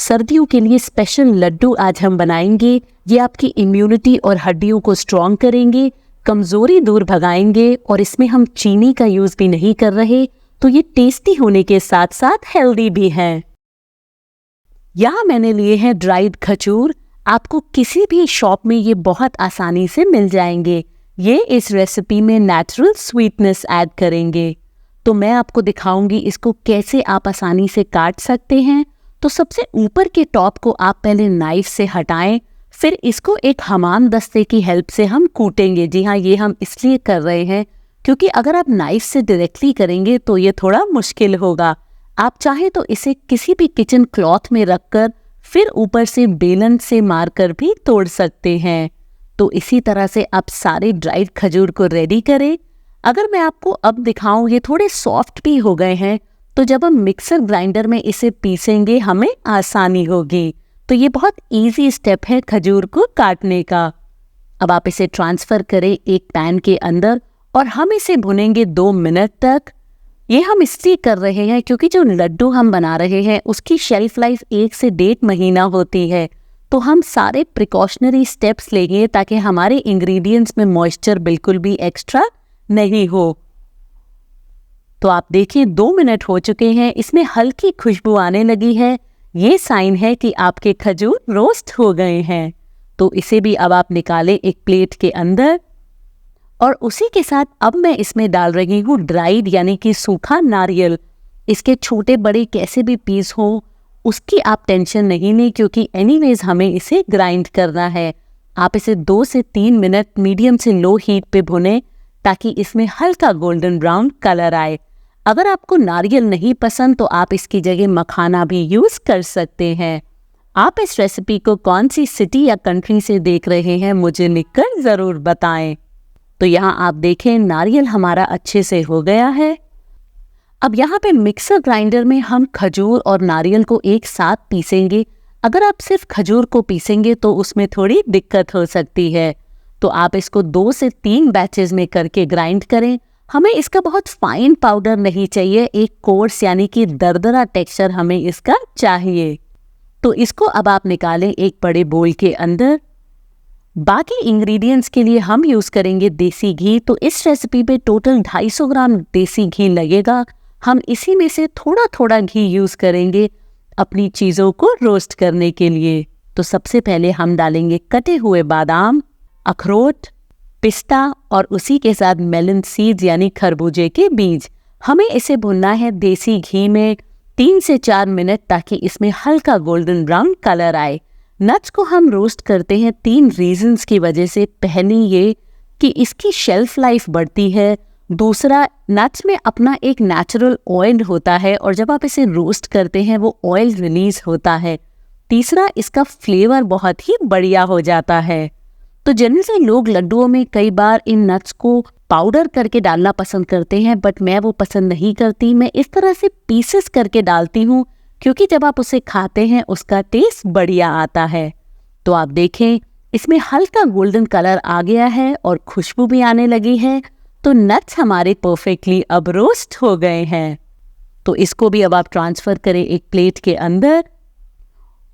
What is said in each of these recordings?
सर्दियों के लिए स्पेशल लड्डू आज हम बनाएंगे। ये आपकी इम्यूनिटी और हड्डियों को स्ट्रॉन्ग करेंगे, कमज़ोरी दूर भगाएंगे और इसमें हम चीनी का यूज़ भी नहीं कर रहे, तो ये टेस्टी होने के साथ साथ हेल्दी भी हैं। यहाँ मैंने लिए हैं ड्राइड खजूर। आपको किसी भी शॉप में ये बहुत आसानी से मिल जाएंगे। ये इस रेसिपी में नेचुरल स्वीटनेस ऐड करेंगे। तो मैं आपको दिखाऊंगी इसको कैसे आप आसानी से काट सकते हैं। तो सबसे ऊपर के टॉप को आप पहले नाइफ से हटाएं, फिर इसको एक हमाम दस्ते की हेल्प से हम कूटेंगे। जी हाँ, ये हम इसलिए कर रहे हैं क्योंकि अगर आप नाइफ से डायरेक्टली करेंगे तो ये थोड़ा मुश्किल होगा। आप चाहे तो इसे किसी भी किचन क्लॉथ में रखकर फिर ऊपर से बेलन से मारकर भी तोड़ सकते हैं। तो इसी तरह से आप सारे ड्राइड खजूर को रेडी करें। अगर मैं आपको अब दिखाऊं, ये थोड़े सॉफ्ट भी हो गए हैं, तो जब हम मिक्सर ग्राइंडर में इसे पीसेंगे हमें आसानी होगी। तो ये बहुत इजी स्टेप है खजूर को काटने का। अब आप इसे ट्रांसफ़र करें एक पैन के अंदर और हम इसे भुनेंगे 2 मिनट तक। ये हम इसलिए कर रहे हैं क्योंकि जो लड्डू हम बना रहे हैं उसकी शेल्फ लाइफ 1 से 1.5 महीना होती है। तो हम सारे प्रिकॉशनरी स्टेप्स लेंगे ताकि हमारे इंग्रेडिएंट्स में मॉइस्चर बिल्कुल भी एक्स्ट्रा नहीं हो। तो आप देखिए 2 मिनट हो चुके हैं, इसमें हल्की खुशबू आने लगी है। ये साइन है कि आपके खजूर रोस्ट हो गए हैं। तो इसे भी अब आप निकालें एक प्लेट के अंदर और उसी के साथ अब मैं इसमें डाल रही हूँ ड्राइड यानी कि सूखा नारियल। इसके छोटे बड़े कैसे भी पीस हो उसकी आप टेंशन नहीं लें क्योंकि एनीवेज हमें इसे ग्राइंड करना है। आप इसे 2 से 3 मिनट मीडियम से लो हीट पे भुनें ताकि इसमें हल्का गोल्डन ब्राउन कलर आए। अगर आपको नारियल नहीं पसंद तो आप इसकी जगह मखाना भी यूज़ कर सकते हैं। आप इस रेसिपी को कौन सी सिटी या कंट्री से देख रहे हैं मुझे लिखकर ज़रूर बताएं। तो यहाँ आप देखें नारियल हमारा अच्छे से हो गया है। अब यहाँ पे मिक्सर ग्राइंडर में हम खजूर और नारियल को एक साथ पीसेंगे। अगर आप सिर्फ खजूर को पीसेंगे तो उसमें थोड़ी दिक्कत हो सकती है। तो आप इसको 2 से 3 बैचेस में करके ग्राइंड करें। हमें इसका बहुत फाइन पाउडर नहीं चाहिए, एक कोर्स यानी कि दरदरा टेक्सचर हमें इसका चाहिए। तो इसको अब आप निकालें एक बड़े बोल के अंदर। बाकी इंग्रेडिएंट्स के लिए हम यूज़ करेंगे देसी घी। तो इस रेसिपी पे टोटल 250 ग्राम देसी घी लगेगा। हम इसी में से थोड़ा थोड़ा घी यूज़ करेंगे अपनी चीज़ों को रोस्ट करने के लिए। तो सबसे पहले हम डालेंगे कटे हुए बादाम, अखरोट, पिस्ता और उसी के साथ मेलन सीड्स यानी खरबूजे के बीज। हमें इसे भुनना है देसी घी में 3 से 4 मिनट ताकि इसमें हल्का गोल्डन ब्राउन कलर आए। नट्स को हम रोस्ट करते हैं 3 रीजंस की वजह से। पहली ये कि इसकी शेल्फ लाइफ बढ़ती है। दूसरा, नट्स में अपना एक नेचुरल ऑयल होता है और जब आप इसे रोस्ट करते हैं वो ऑयल रिलीज होता है। तीसरा, इसका फ्लेवर बहुत ही बढ़िया हो जाता है। तो जनरली लोग लड्डुओं में कई बार इन नट्स को पाउडर करके डालना पसंद करते हैं, बट मैं वो पसंद नहीं करती। मैं इस तरह से पीसेस करके डालती हूँ क्योंकि जब आप उसे खाते हैं उसका टेस्ट बढ़िया आता है। तो आप देखें इसमें हल्का गोल्डन कलर आ गया है और खुशबू भी आने लगी है। तो नट्स हमारे परफेक्टली अब रोस्ट हो गए हैं। तो इसको भी अब आप ट्रांसफ़र करें एक प्लेट के अंदर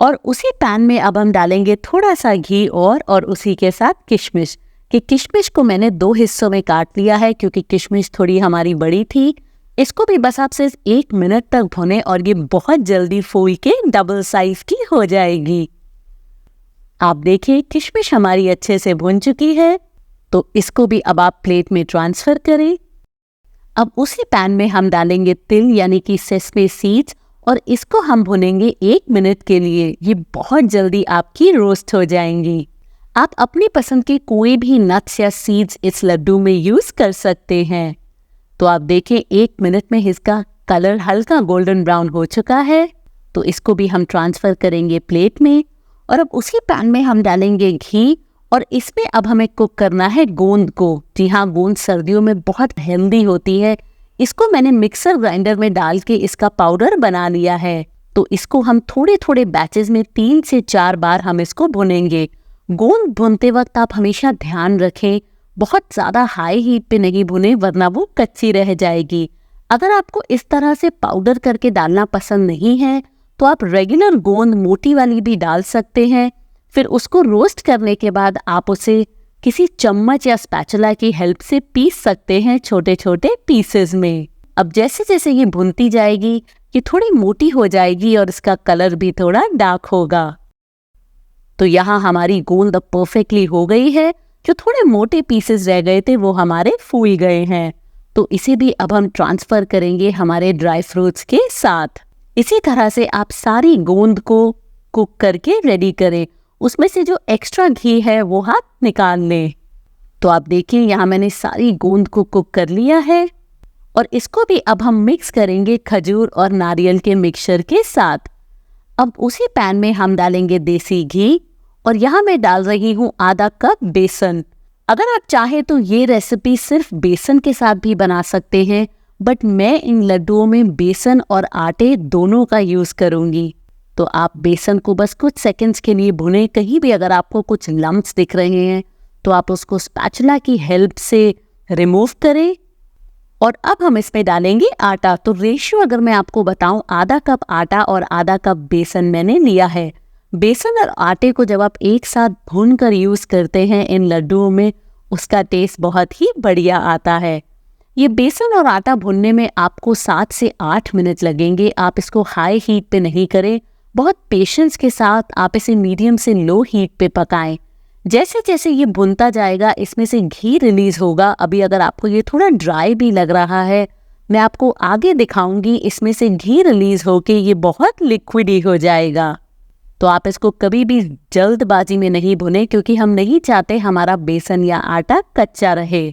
और उसी पैन में अब हम डालेंगे थोड़ा सा घी और उसी के साथ किशमिश। कि किशमिश को मैंने 2 हिस्सों में काट लिया है क्योंकि किशमिश थोड़ी हमारी बड़ी थी। इसको भी बस आप सिर्फ 1 मिनट तक भुनें और ये बहुत जल्दी फूल के डबल साइज की हो जाएगी। आप देखिए किशमिश हमारी अच्छे से भुन चुकी है। तो इसको भी अब आप प्लेट में ट्रांसफ़र करें। अब उसी पैन में हम डालेंगे तिल यानी कि सेसमे सीड्स और इसको हम भुनेंगे 1 मिनट के लिए। ये बहुत जल्दी आपकी रोस्ट हो जाएंगी। आप अपनी पसंद के कोई भी नट्स या सीड्स इस लड्डू में यूज़ कर सकते हैं। तो आप देखें 1 मिनट में इसका कलर हल्का गोल्डन ब्राउन हो चुका है। तो इसको भी हम ट्रांसफ़र करेंगे प्लेट में और अब उसी पैन में हम डालेंगे घी और इसमें अब हमें कुक करना है गोंद को। जी हाँ, गोंद सर्दियों में बहुत हेल्दी होती है। इसको मैंने मिक्सर ग्राइंडर में डाल के इसका पाउडर बना लिया है। तो इसको हम थोड़े थोड़े बैचेस में 3 से 4 बार हम इसको भुनेंगे। गोंद भुनते वक्त आप हमेशा ध्यान रखें बहुत ज़्यादा हाई हीट पे नहीं भुने वरना वो कच्ची रह जाएगी। अगर आपको इस तरह से पाउडर करके डालना पसंद नहीं है तो तो आप रेगुलर गोंद मोटी वाली भी डाल सकते हैं। फिर उसको रोस्ट करने के बाद आप उसे किसी चम्मच या स्पैचुला की हेल्प से पीस सकते हैं छोटे छोटे पीसेस में। अब जैसे जैसे ये भुनती जाएगी ये थोड़ी मोटी हो जाएगी और इसका कलर भी थोड़ा डार्क होगा। तो यहाँ हमारी गोंद अब परफेक्टली हो गई है। जो थोड़े मोटे पीसेस रह गए थे वो हमारे फूल गए हैं। तो इसे भी अब हम ट्रांसफर करेंगे हमारे ड्राई फ्रूट्स के साथ। इसी तरह से आप सारी गोंद को कुक करके रेडी करें। उसमें से जो एक्स्ट्रा घी है वो आप निकाल लें। तो आप देखिए यहाँ मैंने सारी गोंद को कुक कर लिया है और इसको भी अब हम मिक्स करेंगे खजूर और नारियल के मिक्सचर के साथ। अब उसी पैन में हम डालेंगे देसी घी और यहाँ मैं डाल रही हूँ आधा कप बेसन। अगर आप चाहे तो ये रेसिपी सिर्फ बेसन के साथ भी बना सकते हैं, बट मैं इन लड्डुओं में बेसन और आटे दोनों का यूज़ करूँगी। तो आप बेसन को बस कुछ सेकंड्स के लिए भुनें। कहीं भी अगर आपको कुछ लम्प्स दिख रहे हैं तो आप उसको स्पैचुला की हेल्प से रिमूव करें। और अब हम इसमें डालेंगे आटा। तो रेशियो अगर मैं आपको बताऊं, आधा कप आटा और आधा कप बेसन मैंने लिया है। बेसन और आटे को जब आप एक साथ भूनकर यूज़ करते हैं इन लड्डुओं में, उसका टेस्ट बहुत ही बढ़िया आता है। ये बेसन और आटा भुनने में आपको 7 से 8 मिनट लगेंगे। आप इसको हाई हीट पे नहीं करें, बहुत पेशेंस के साथ आप इसे मीडियम से लो हीट पे पकाएं। जैसे जैसे ये भुनता जाएगा इसमें से घी रिलीज होगा। अभी अगर आपको ये थोड़ा ड्राई भी लग रहा है, मैं आपको आगे दिखाऊंगी इसमें से घी रिलीज होके ये बहुत लिक्विडी हो जाएगा। तो आप इसको कभी भी जल्दबाजी में नहीं भुने, क्योंकि हम नहीं चाहते हमारा बेसन या आटा कच्चा रहे।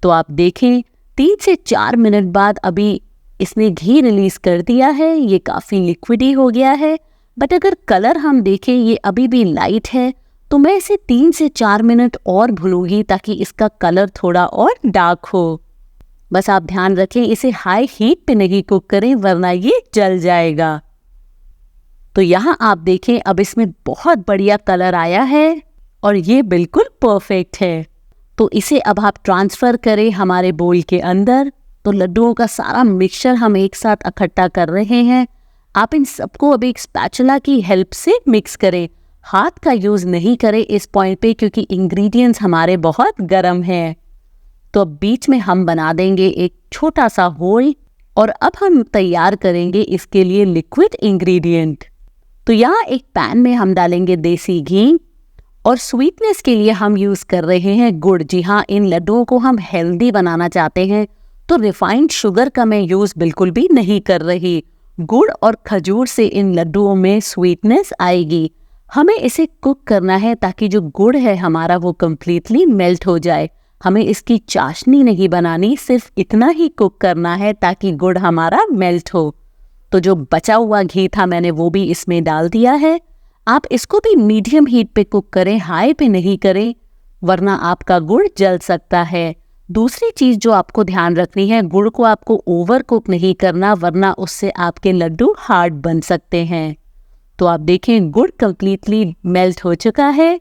तो आप देखें 3 से 4 मिनट बाद अभी इसने घी रिलीज कर दिया है। ये काफ़ी लिक्विडी हो गया है, बट अगर कलर हम देखें ये अभी भी लाइट है। तो मैं इसे 3 से 4 मिनट और भूनूंगी ताकि इसका कलर थोड़ा और डार्क हो। बस आप ध्यान रखें इसे हाई हीट पे नहीं कुक करें, वरना ये जल जाएगा। तो यहाँ आप देखें अब इसमें बहुत बढ़िया कलर आया है और ये बिल्कुल परफेक्ट है। तो इसे अब आप ट्रांसफ़र करें हमारे बोल के अंदर। तो लड्डुओं का सारा मिक्सचर हम एक साथ इकट्ठा कर रहे हैं। आप इन सबको अब एक स्पैचुला की हेल्प से मिक्स करें। हाथ का यूज़ नहीं करें इस पॉइंट पे, क्योंकि इंग्रेडिएंट्स हमारे बहुत गर्म हैं। तो अब बीच में हम बना देंगे एक छोटा सा होल और अब हम तैयार करेंगे इसके लिए लिक्विड इंग्रेडिएंट। तो यहाँ एक पैन में हम डालेंगे देसी घी और स्वीटनेस के लिए हम यूज़ कर रहे हैं गुड़। जी हाँ, इन लड्डुओं को हम हेल्दी बनाना चाहते हैं तो रिफाइंड शुगर का मैं यूज़ बिल्कुल भी नहीं कर रही। गुड़ और खजूर से इन लड्डुओं में स्वीटनेस आएगी। हमें इसे कुक करना है ताकि जो गुड़ है हमारा वो कम्प्लीटली मेल्ट हो जाए। हमें इसकी चाशनी नहीं बनानी, सिर्फ इतना ही कुक करना है ताकि गुड़ हमारा मेल्ट हो। तो जो बचा हुआ घी था मैंने वो भी इसमें डाल दिया है। आप इसको भी मीडियम हीट पे कुक करें, हाई पे नहीं करें, वरना आपका गुड़ जल सकता है। दूसरी चीज़ जो आपको ध्यान रखनी है, गुड़ को आपको ओवर कुक नहीं करना, वरना उससे आपके लड्डू हार्ड बन सकते हैं। तो आप देखें गुड़ कम्प्लीटली मेल्ट हो चुका है।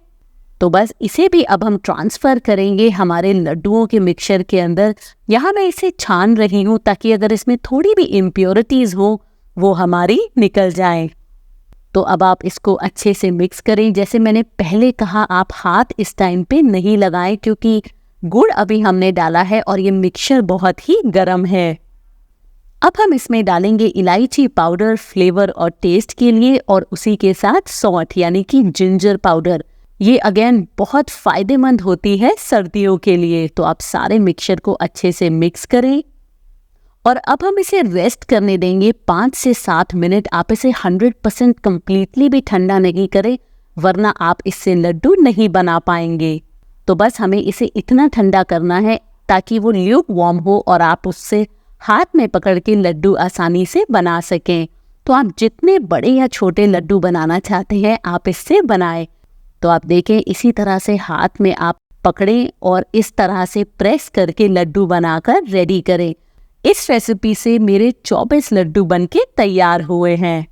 तो बस इसे भी अब हम ट्रांसफ़र करेंगे हमारे लड्डुओं के मिक्सचर के अंदर। यहाँ मैं इसे छान रही हूँ ताकि अगर इसमें थोड़ी भी इम्प्योरिटीज़ हो वो हमारी निकल जाएं। तो अब आप इसको अच्छे से मिक्स करें। जैसे मैंने पहले कहा, आप हाथ इस टाइम पे नहीं लगाएं, क्योंकि गुड़ अभी हमने डाला है और ये मिक्सचर बहुत ही गर्म है। अब हम इसमें डालेंगे इलायची पाउडर फ्लेवर और टेस्ट के लिए, और उसी के साथ सौंठ यानी कि जिंजर पाउडर। ये अगेन बहुत फ़ायदेमंद होती है सर्दियों के लिए। तो आप सारे मिक्सचर को अच्छे से मिक्स करें और अब हम इसे रेस्ट करने देंगे 5 से 7 मिनट। आप इसे 100% कम्प्लीटली भी ठंडा नहीं करें, वरना आप इससे लड्डू नहीं बना पाएंगे। तो बस हमें इसे इतना ठंडा करना है ताकि वो ल्यूक वार्म हो और आप उससे हाथ में पकड़ के लड्डू आसानी से बना सकें। तो आप जितने बड़े या छोटे लड्डू बनाना चाहते हैं आप इससे बनाएं। तो आप देखें इसी तरह से हाथ में आप पकड़ें और इस तरह से प्रेस करके लड्डू बनाकर रेडी करें। इस रेसिपी से मेरे 24 लड्डू बनके तैयार हुए हैं।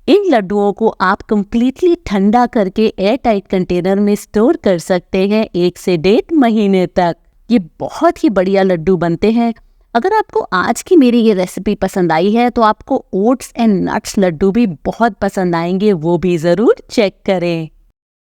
इन लड्डुओं को आप कम्प्लीटली ठंडा करके एयर टाइट कंटेनर में स्टोर कर सकते हैं 1 से 1.5 महीने तक। ये बहुत ही बढ़िया लड्डू बनते हैं। अगर आपको आज की मेरी ये रेसिपी पसंद आई है तो आपको ओट्स एंड नट्स लड्डू भी बहुत पसंद आएंगे, वो भी ज़रूर चेक करें।